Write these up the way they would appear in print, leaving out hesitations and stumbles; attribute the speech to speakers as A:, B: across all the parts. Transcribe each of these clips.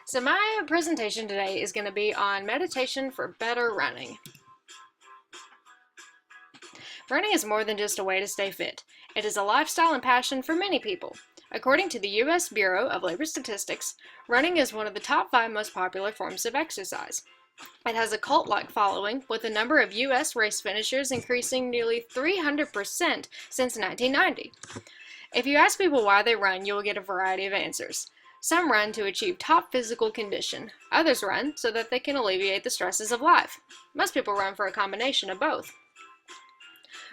A: So my presentation today is going to be on meditation for better running. Running is more than just a way to stay fit. It is a lifestyle and passion for many people. According to the U.S. Bureau of Labor Statistics, running is one of the top 5 most popular forms of exercise. It has a cult-like following, with the number of U.S. race finishers increasing nearly 300% since 1990. If you ask people why they run, you will get a variety of answers. Some run to achieve top physical condition. Others run so that they can alleviate the stresses of life. Most people run for a combination of both.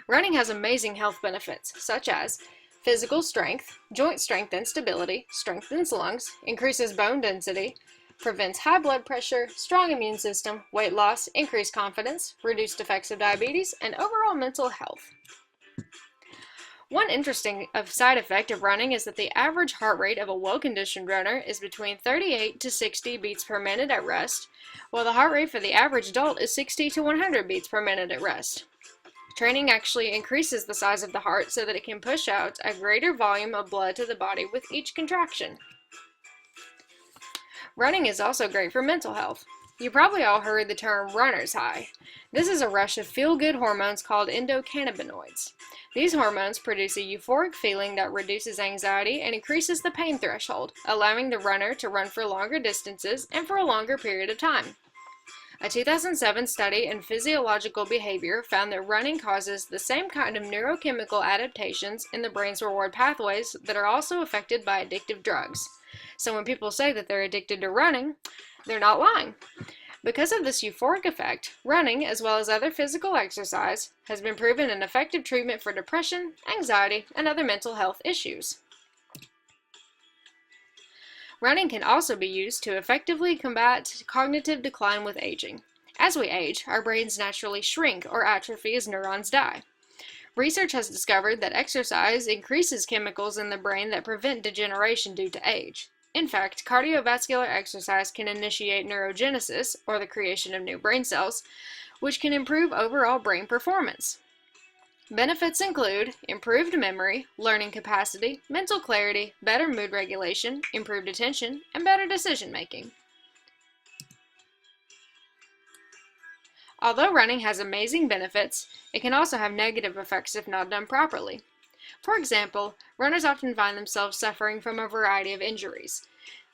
A: Running has amazing health benefits, such as physical strength, joint strength and stability, strengthens lungs, increases bone density, prevents high blood pressure, strong immune system, weight loss, increased confidence, reduced effects of diabetes, and overall mental health. One interesting side effect of running is that the average heart rate of a well-conditioned runner is between 38 to 60 beats per minute at rest, while the heart rate for the average adult is 60 to 100 beats per minute at rest. Training actually increases the size of the heart so that it can push out a greater volume of blood to the body with each contraction. Running is also great for mental health. You probably all heard the term runner's high. This is a rush of feel-good hormones called endocannabinoids. These hormones produce a euphoric feeling that reduces anxiety and increases the pain threshold, allowing the runner to run for longer distances and for a longer period of time. A 2007 study in physiological behavior found that running causes the same kind of neurochemical adaptations in the brain's reward pathways that are also affected by addictive drugs. So when people say that they're addicted to running, they're not lying. Because of this euphoric effect, running, as well as other physical exercise, has been proven an effective treatment for depression, anxiety, and other mental health issues. Running can also be used to effectively combat cognitive decline with aging. As we age, our brains naturally shrink or atrophy as neurons die. Research has discovered that exercise increases chemicals in the brain that prevent degeneration due to age. In fact, cardiovascular exercise can initiate neurogenesis, or the creation of new brain cells, which can improve overall brain performance. Benefits include improved memory, learning capacity, mental clarity, better mood regulation, improved attention, and better decision making. Although running has amazing benefits, it can also have negative effects if not done properly. For example, runners often find themselves suffering from a variety of injuries.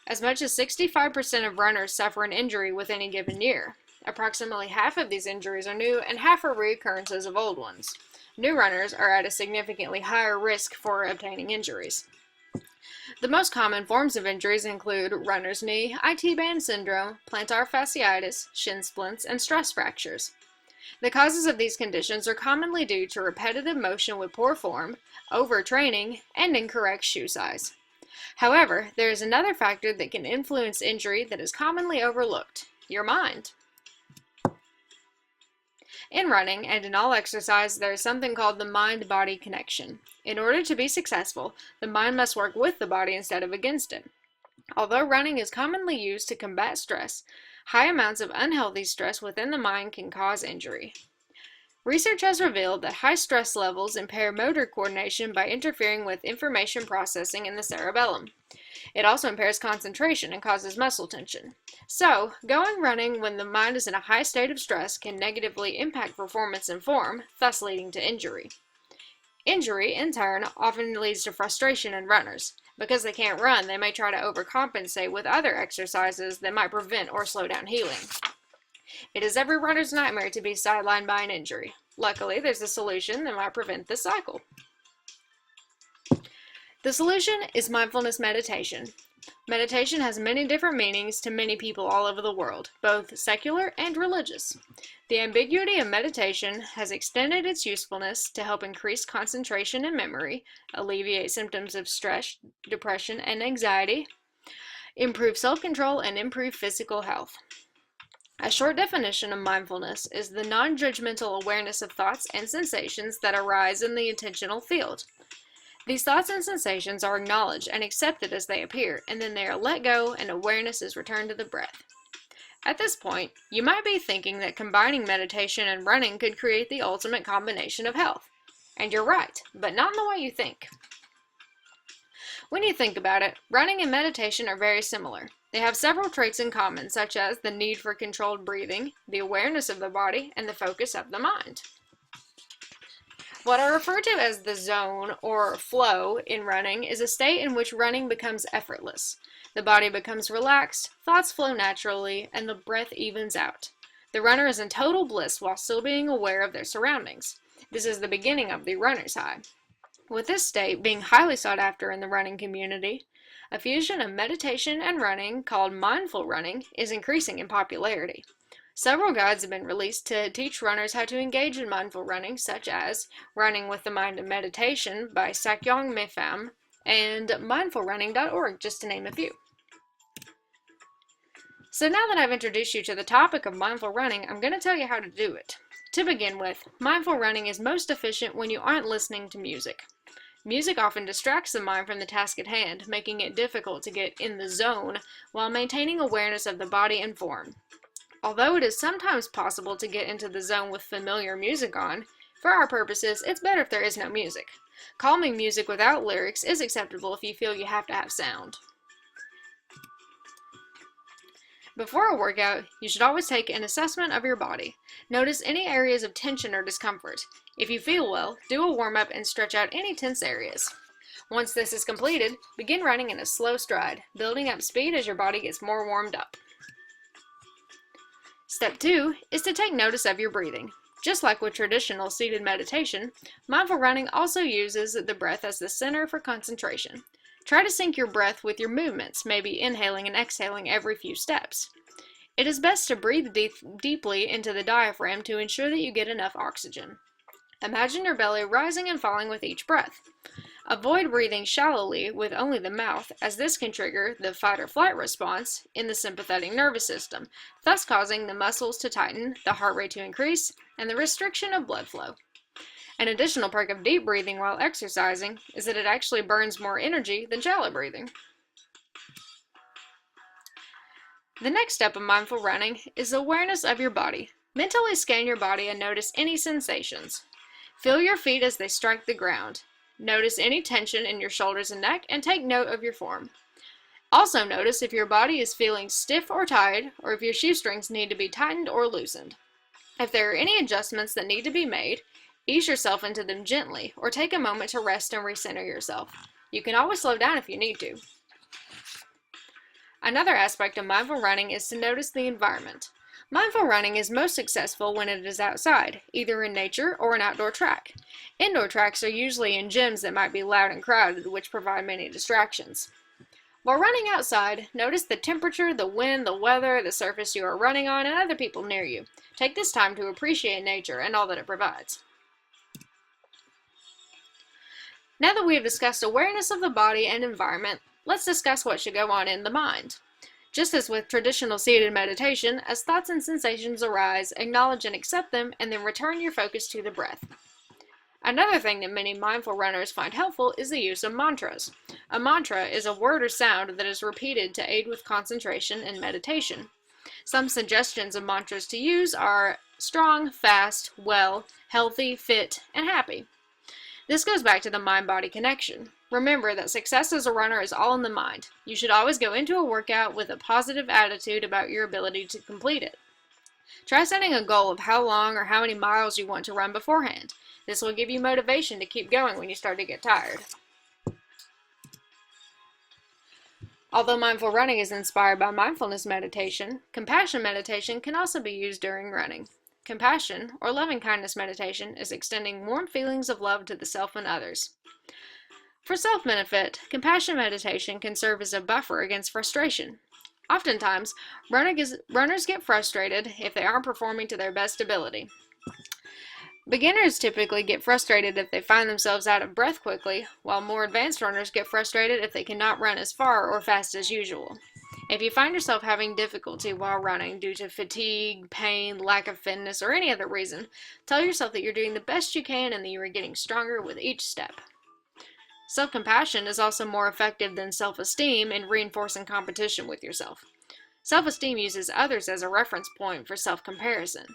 A: As much as 65% of runners suffer an injury with any given year. Approximately half of these injuries are new and half are reoccurrences of old ones. New runners are at a significantly higher risk for obtaining injuries. The most common forms of injuries include runner's knee, IT band syndrome, plantar fasciitis, shin splints, and stress fractures. The causes of these conditions are commonly due to repetitive motion with poor form, overtraining, and incorrect shoe size. However, there is another factor that can influence injury that is commonly overlooked: your mind. In running and in all exercise, there is something called the mind-body connection. In order to be successful, the mind must work with the body instead of against it. Although running is commonly used to combat stress, high amounts of unhealthy stress within the mind can cause injury. Research has revealed that high stress levels impair motor coordination by interfering with information processing in the cerebellum. It also impairs concentration and causes muscle tension. So, going running when the mind is in a high state of stress can negatively impact performance and form, thus leading to injury. Injury, in turn, often leads to frustration in runners. Because they can't run, they may try to overcompensate with other exercises that might prevent or slow down healing. It is every runner's nightmare to be sidelined by an injury. Luckily, there's a solution that might prevent this cycle. The solution is mindfulness meditation. Meditation has many different meanings to many people all over the world, both secular and religious. The ambiguity of meditation has extended its usefulness to help increase concentration and memory, alleviate symptoms of stress, depression, and anxiety, improve self-control, and improve physical health. A short definition of mindfulness is the non-judgmental awareness of thoughts and sensations that arise in the attentional field. These thoughts and sensations are acknowledged and accepted as they appear, and then they are let go and awareness is returned to the breath. At this point, you might be thinking that combining meditation and running could create the ultimate combination of health. And you're right, but not in the way you think. When you think about it, running and meditation are very similar. They have several traits in common, such as the need for controlled breathing, the awareness of the body, and the focus of the mind. What I refer to as the zone or flow in running is a state in which running becomes effortless. The body becomes relaxed, thoughts flow naturally, and the breath evens out. The runner is in total bliss while still being aware of their surroundings. This is the beginning of the runner's high. With this state being highly sought after in the running community, a fusion of meditation and running called mindful running is increasing in popularity. Several guides have been released to teach runners how to engage in mindful running, such as Running with the Mind and Meditation by Sakyong Mipham and mindfulrunning.org, just to name a few. So now that I've introduced you to the topic of mindful running, I'm going to tell you how to do it. To begin with, mindful running is most efficient when you aren't listening to music. Music often distracts the mind from the task at hand, making it difficult to get in the zone while maintaining awareness of the body and form. Although it is sometimes possible to get into the zone with familiar music on, for our purposes, it's better if there is no music. Calming music without lyrics is acceptable if you feel you have to have sound. Before a workout, you should always take an assessment of your body. Notice any areas of tension or discomfort. If you feel well, do a warm-up and stretch out any tense areas. Once this is completed, begin running in a slow stride, building up speed as your body gets more warmed up. Step 2 is to take notice of your breathing. Just like with traditional seated meditation, mindful running also uses the breath as the center for concentration. Try to sync your breath with your movements, maybe inhaling and exhaling every few steps. It is best to breathe deeply into the diaphragm to ensure that you get enough oxygen. Imagine your belly rising and falling with each breath. Avoid breathing shallowly with only the mouth, as this can trigger the fight or flight response in the sympathetic nervous system, thus causing the muscles to tighten, the heart rate to increase, and the restriction of blood flow. An additional perk of deep breathing while exercising is that it actually burns more energy than shallow breathing. The next step of mindful running is awareness of your body. Mentally scan your body and notice any sensations. Feel your feet as they strike the ground. Notice any tension in your shoulders and neck, and take note of your form. Also notice if your body is feeling stiff or tight, or if your shoestrings need to be tightened or loosened. If there are any adjustments that need to be made, ease yourself into them gently, or take a moment to rest and recenter yourself. You can always slow down if you need to. Another aspect of mindful running is to notice the environment. Mindful running is most successful when it is outside, either in nature or an outdoor track. Indoor tracks are usually in gyms that might be loud and crowded, which provide many distractions. While running outside, notice the temperature, the wind, the weather, the surface you are running on, and other people near you. Take this time to appreciate nature and all that it provides. Now that we have discussed awareness of the body and environment, let's discuss what should go on in the mind. Just as with traditional seated meditation, as thoughts and sensations arise, acknowledge and accept them, and then return your focus to the breath. Another thing that many mindful runners find helpful is the use of mantras. A mantra is a word or sound that is repeated to aid with concentration and meditation. Some suggestions of mantras to use are strong, fast, well, healthy, fit, and happy. This goes back to the mind-body connection. Remember that success as a runner is all in the mind. You should always go into a workout with a positive attitude about your ability to complete it. Try setting a goal of how long or how many miles you want to run beforehand. This will give you motivation to keep going when you start to get tired. Although mindful running is inspired by mindfulness meditation, compassion meditation can also be used during running. Compassion, or loving-kindness meditation, is extending warm feelings of love to the self and others. For self-benefit, compassion meditation can serve as a buffer against frustration. Oftentimes, runners get frustrated if they aren't performing to their best ability. Beginners typically get frustrated if they find themselves out of breath quickly, while more advanced runners get frustrated if they cannot run as far or fast as usual. If you find yourself having difficulty while running due to fatigue, pain, lack of fitness, or any other reason, tell yourself that you're doing the best you can and that you are getting stronger with each step. Self-compassion is also more effective than self-esteem in reinforcing competition with yourself. Self-esteem uses others as a reference point for self-comparison.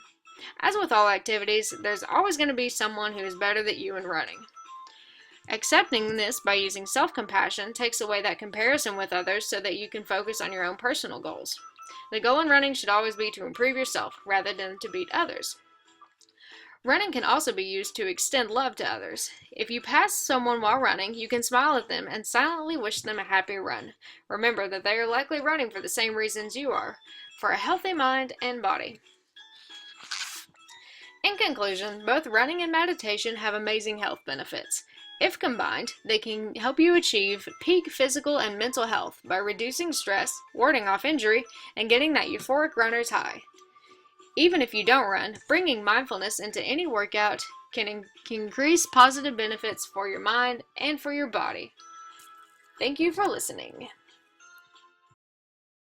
A: As with all activities, there's always going to be someone who is better than you in running. Accepting this by using self-compassion takes away that comparison with others so that you can focus on your own personal goals. The goal in running should always be to improve yourself rather than to beat others. Running can also be used to extend love to others. If you pass someone while running, you can smile at them and silently wish them a happy run. Remember that they are likely running for the same reasons you are, for a healthy mind and body. In conclusion, both running and meditation have amazing health benefits. If combined, they can help you achieve peak physical and mental health by reducing stress, warding off injury, and getting that euphoric runner's high. Even if you don't run, bringing mindfulness into any workout can increase positive benefits for your mind and for your body. Thank you for listening.